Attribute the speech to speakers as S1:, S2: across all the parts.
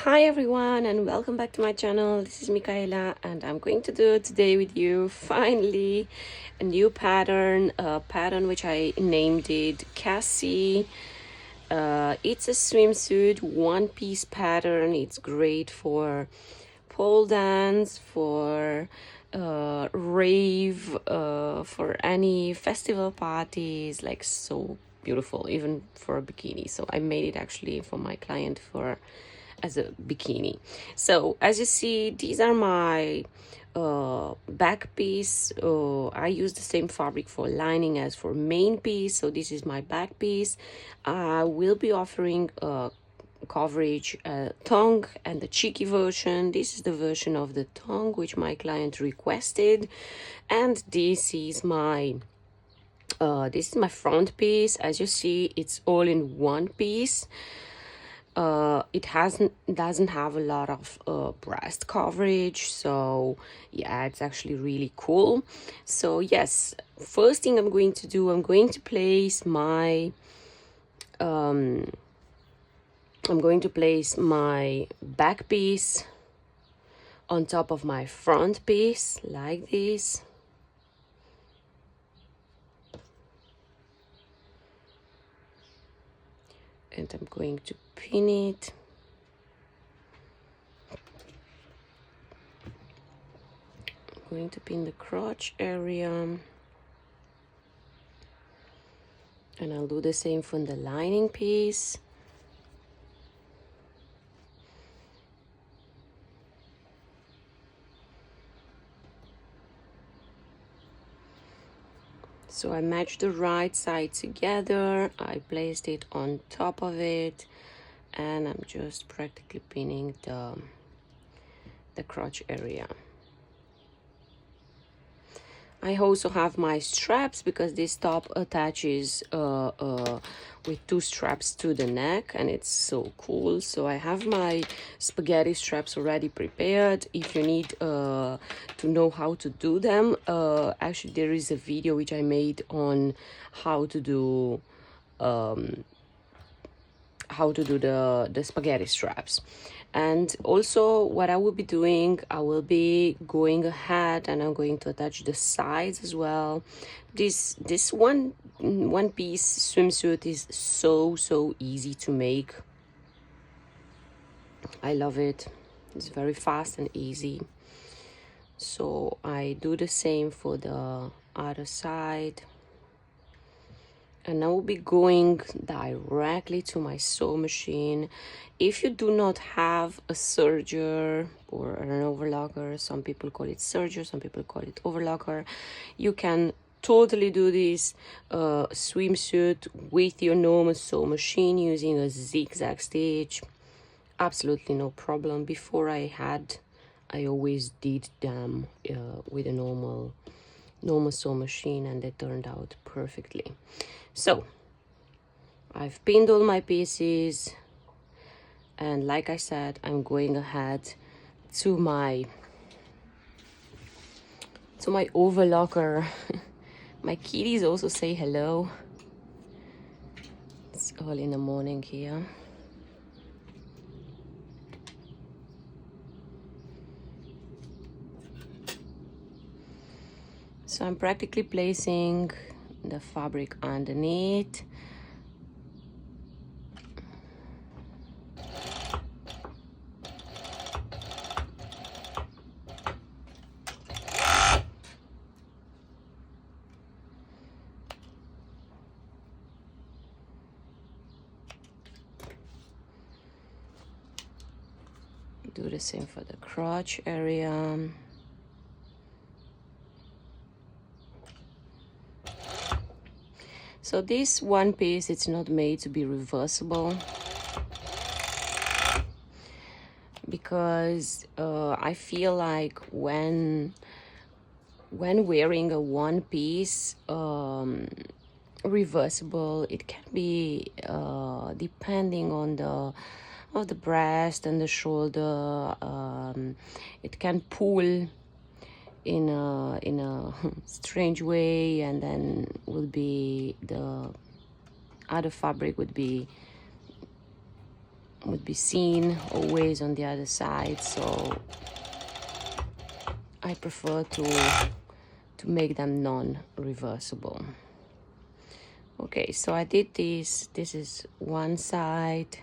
S1: Hi everyone and welcome back to my channel. This is Michaela and I'm going to do today with you finally a new pattern, a pattern which I named it Cassie. It's a swimsuit one-piece pattern. It's great for pole dance, for rave, for any festival parties, like so beautiful, even for a bikini. So I made it actually for my client for as a bikini. So as you see, these are my back piece. I use the same fabric for lining as for main piece, so this is my back piece. I will be offering coverage tongue and the cheeky version. This is the version of the tongue which my client requested, and this is my front piece. As you see, it's all in one piece. It doesn't have a lot of breast coverage, so yeah, it's actually really cool. So yes, first thing I'm going to do, I'm going to place my back piece on top of my front piece like this. And I'm going to pin it. I'm going to pin the crotch area. And I'll do the same for the lining piece. So I matched the right side together, I placed it on top of it, and I'm just practically pinning the crotch area. I also have my straps because this top attaches with two straps to the neck, and it's so cool. So I have my spaghetti straps already prepared. If you need to know how to do them, actually there is a video which I made on how to do the spaghetti straps. And also what I will be doing, I will be going ahead and I'm going to attach the sides as well. This one piece swimsuit is so easy to make. I love it. It's very fast and easy. So I do the same for the other side. And I will be going directly to my sew machine. If you do not have a serger or an overlocker, some people call it serger, some people call it overlocker, you can totally do this swimsuit with your normal sew machine using a zigzag stitch. Absolutely no problem. Before I always did them with a normal sew machine, and they turned out perfectly. So I've pinned all my pieces, and like I said, I'm going ahead to my overlocker. My kitties also say hello. It's early in the morning here. So I'm practically placing the fabric underneath. Do the same for the crotch area. So this one piece, it's not made to be reversible because I feel like when wearing a one piece reversible, it can be depending on the breast and the shoulder, it can pull in a strange way, and then would be the other fabric would be would be seen always on the other side, so I prefer to make them non-reversible. Okay, so I did this. This is one side.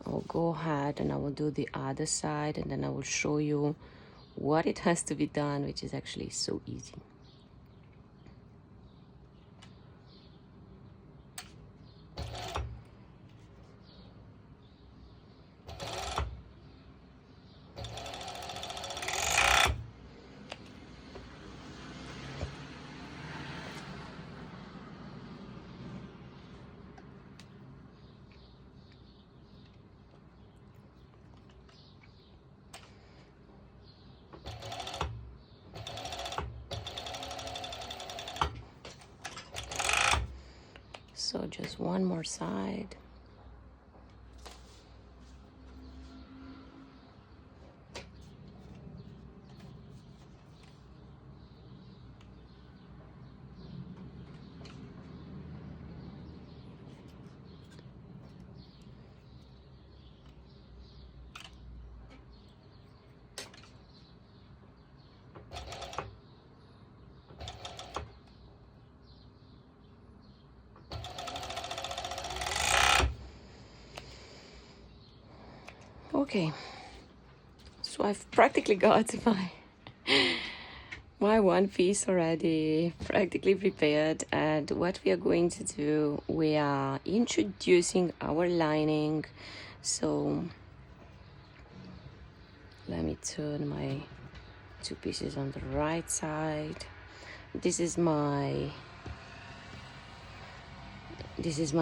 S1: I'll go ahead and I will do the other side, and then I will show you what it has to be done, which is actually so easy. So just one more side. Okay, so I've practically got my one piece already practically prepared, and what we are going to do, we are introducing our lining. So let me turn my two pieces on the right side. This is my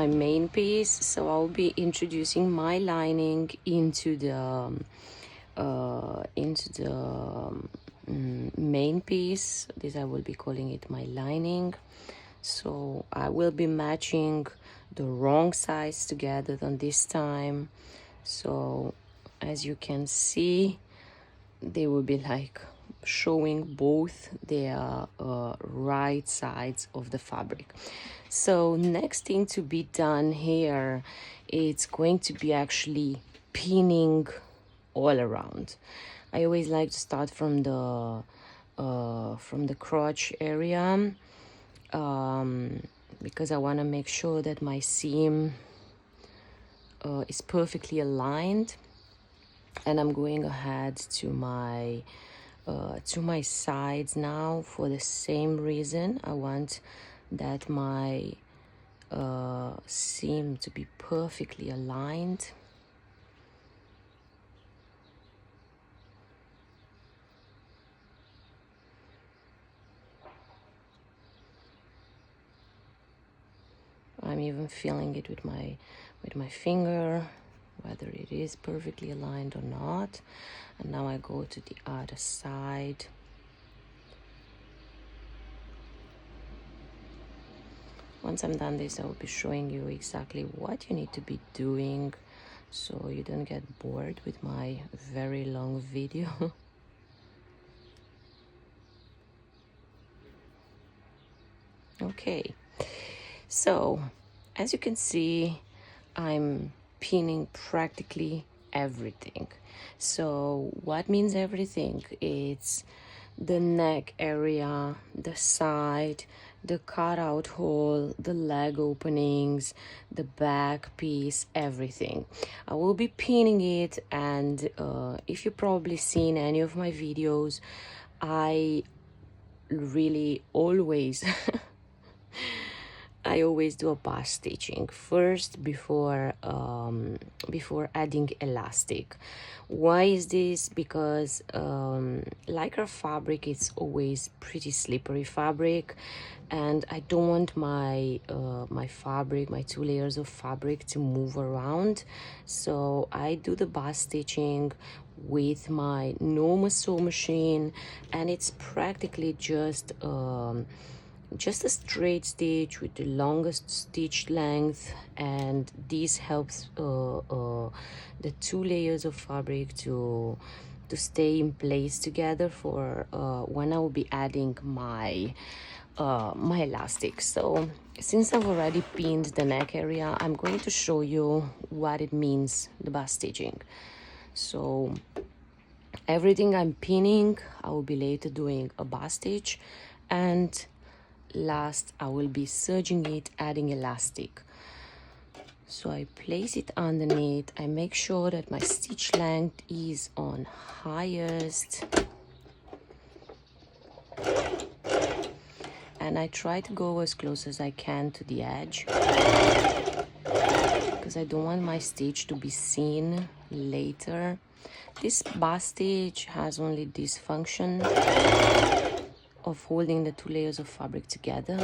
S1: main piece, so I'll be introducing my lining into the main piece. This, I will be calling it my lining. So I will be matching the wrong sides together on this time. So as you can see, they will be like showing both their right sides of the fabric. So next thing to be done here, it's going to be actually pinning all around. I always like to start from the crotch area, because I want to make sure that my seam is perfectly aligned. And I'm going ahead to my sides now for the same reason. I want that my seam to be perfectly aligned. I'm even feeling it with my finger, whether it is perfectly aligned or not. And now I go to the other side. Once I'm done this, I will be showing you exactly what you need to be doing, so you don't get bored with my very long video. Okay, so as you can see, I'm pinning practically everything. So what means everything? It's the neck area, the side, the cutout hole, the leg openings, the back piece, everything. I will be pinning it, and if you've probably seen any of my videos, I really always I always do a bust stitching first before adding elastic. Why is this? Because lycra fabric is always pretty slippery fabric, and I don't want my fabric, my two layers of fabric, to move around. So I do the bust stitching with my normal sew machine, and it's practically just a straight stitch with the longest stitch length, and this helps the two layers of fabric to stay in place together for when I will be adding my my elastic. So since I've already pinned the neck area, I'm going to show you what it means, the bust stitching. So everything I'm pinning, I will be later doing a bust stitch, and last I will be serging it, adding elastic. So I place it underneath. I make sure that my stitch length is on highest, and I try to go as close as I can to the edge because I don't want my stitch to be seen later. This bust stitch has only this function of holding the two layers of fabric together.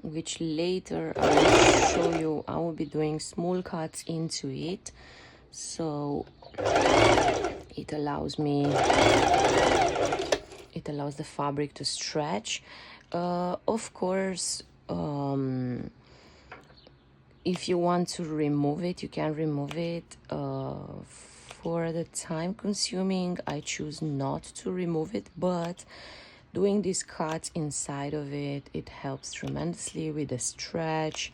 S1: Which later I will show you. I will be doing small cuts into it, so it allows the fabric to stretch. Of course, if you want to remove it, you can remove it. For the time consuming, I choose not to remove it, but doing these cuts inside of it, it helps tremendously with the stretch,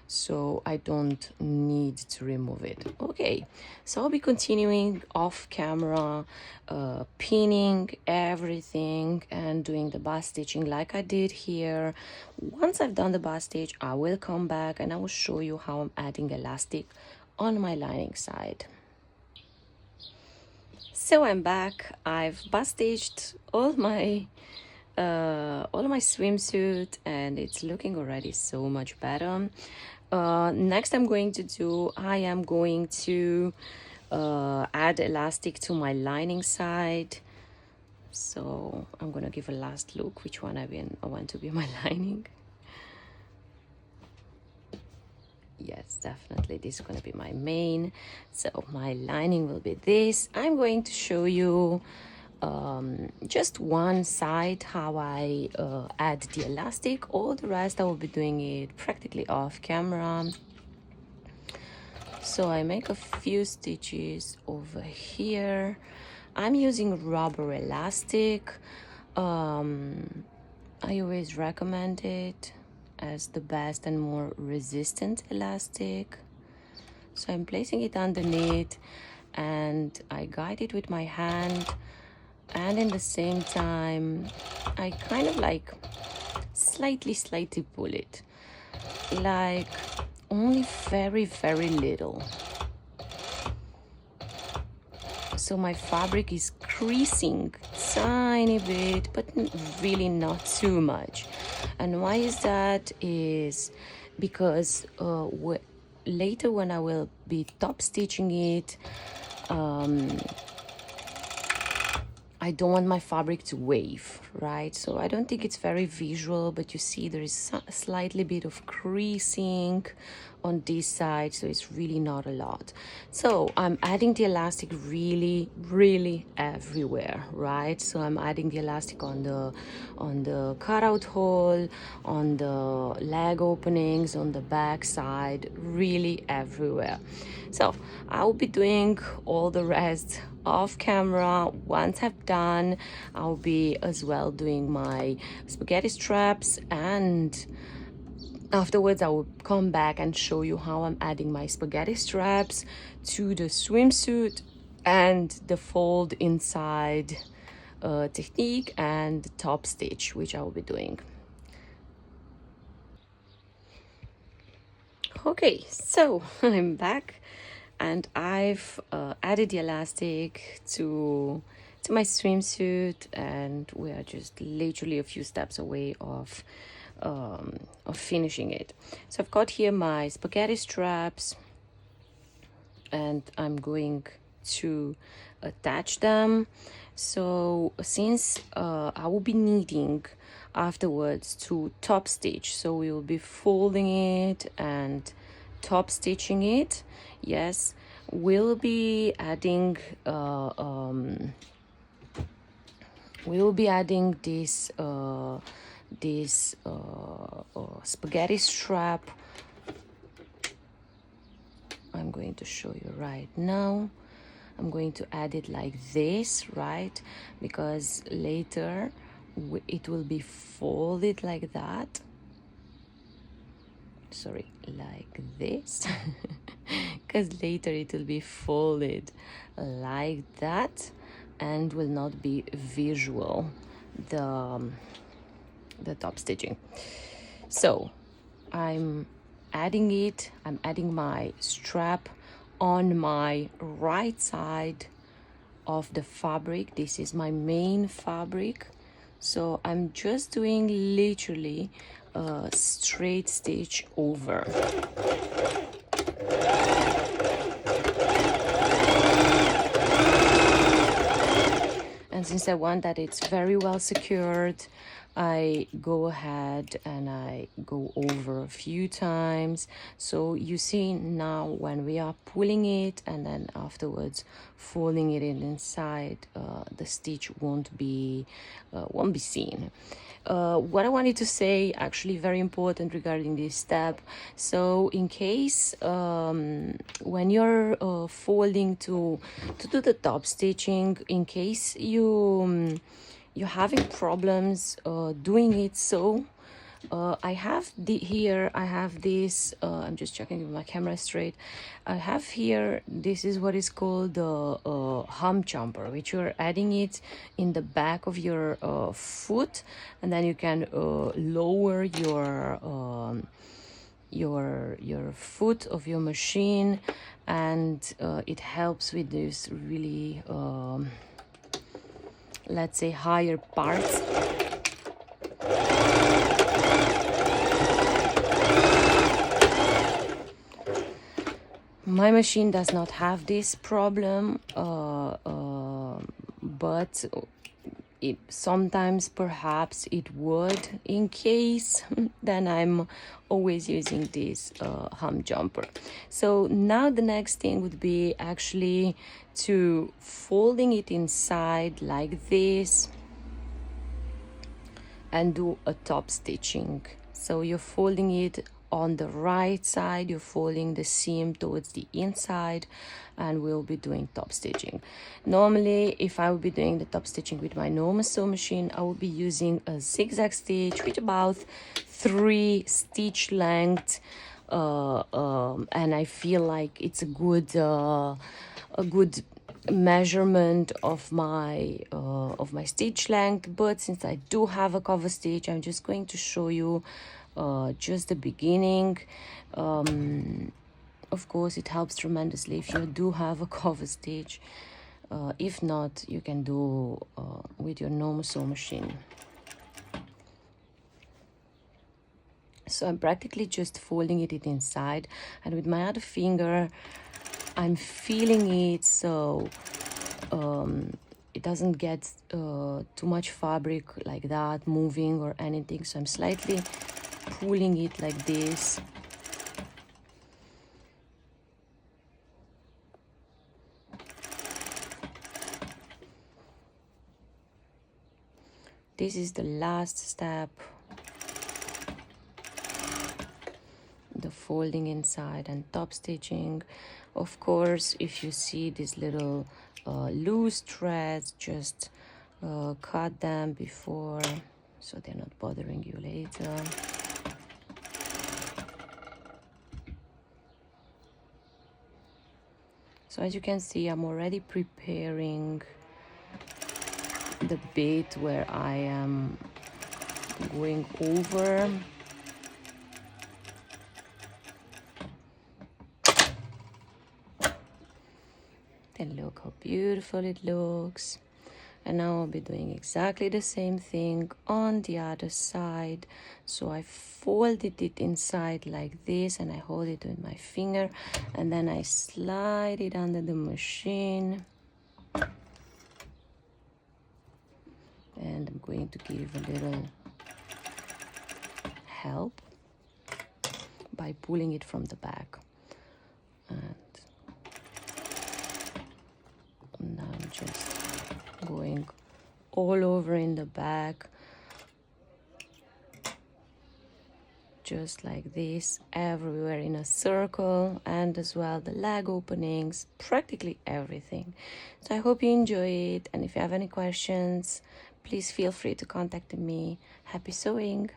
S1: so I don't need to remove it. Okay, so I'll be continuing off camera, pinning everything and doing the bust stitching like I did here. Once I've done the bust stitch, I will come back and I will show you how I'm adding elastic on my lining side. So I'm back. I've bust stitched all my swimsuit, and it's looking already so much better. Next I'm going to do, I am going to add elastic to my lining side. So I'm gonna give a last look which one I want to be my lining. Yes, definitely this is going to be my main. So my lining will be this. I'm going to show you just one side how I add the elastic. All the rest I will be doing it practically off camera. So I make a few stitches over here. I'm using rubber elastic. I always recommend it as the best and more resistant elastic. So I'm placing it underneath and I guide it with my hand, and in the same time I kind of like slightly pull it, like only very little, so my fabric is creasing tiny bit, but really not too much. And why is that? Is because later when I will be top stitching it, I don't want my fabric to wave, right? So I don't think it's very visual, but you see there is a slightly bit of creasing on this side, so it's really not a lot. So I'm adding the elastic really everywhere, right? So I'm adding the elastic on the cutout hole, on the leg openings, on the back side, really everywhere. So I'll be doing all the rest off camera. Once I've done, I'll be as well doing my spaghetti straps, and afterwards I will come back and show you how I'm adding my spaghetti straps to the swimsuit and the fold inside technique and top stitch, which I will be doing. Okay, so I'm back and I've added the elastic to my swimsuit, and we are just literally a few steps away of finishing it. So I've got here my spaghetti straps and I'm going to attach them. So since I will be needing afterwards to top stitch, so we will be folding it and top stitching it. Yes, we'll be adding we will be adding this spaghetti strap. I'm going to show you right now. I'm going to add it like this, right? Because later it will be folded like that. Sorry, like this. Because later it will be folded like that and will not be visual, the top stitching. So I'm adding my strap on my right side of the fabric. This is my main fabric, so I'm just doing literally a straight stitch over. And since I want that it's very well secured, I go ahead and I go over a few times. So you see now when we are pulling it and then afterwards folding it in inside, the stitch won't be seen. What I wanted to say, actually very important regarding this step. So in case when you're folding to do the top stitching, in case you're having problems doing it, so I have this, I'm just checking if my camera is straight. I have here, this is what is called the hump jumper, which you're adding it in the back of your foot, and then you can lower your foot of your machine, and it helps with this really let's say higher parts. My machine does not have this problem, but sometimes perhaps it would. In case, then I'm always using this hump jumper. So now the next thing would be actually to folding it inside like this and do a top stitching. So you're folding it on the right side, you're folding the seam towards the inside, and we'll be doing top stitching. Normally, if I would be doing the top stitching with my normal sewing machine, I would be using a zigzag stitch with about 3 stitch length, and I feel like it's a good measurement of my stitch length. But since I do have a cover stitch, I'm just going to show you just the beginning. Of course, it helps tremendously if you do have a cover stitch. If not, you can do with your normal sewing machine. So I'm practically just folding it inside, and with my other finger I'm feeling it, so it doesn't get too much fabric like that moving or anything. So I'm slightly pulling it like this. This is the last step, the folding inside and top stitching. Of course, if you see these little loose threads, just cut them before, so they're not bothering you later. So as you can see, I'm already preparing the bit where I am going over. And look how beautiful it looks. And now I'll be doing exactly the same thing on the other side. So I folded it inside like this, and I hold it with my finger, and then I slide it under the machine. And I'm going to give a little help by pulling it from the back. And now I'm just going all over in the back, just like this, everywhere in a circle, and as well the leg openings, practically everything. So I hope you enjoy it, and if you have any questions, please feel free to contact me. Happy sewing!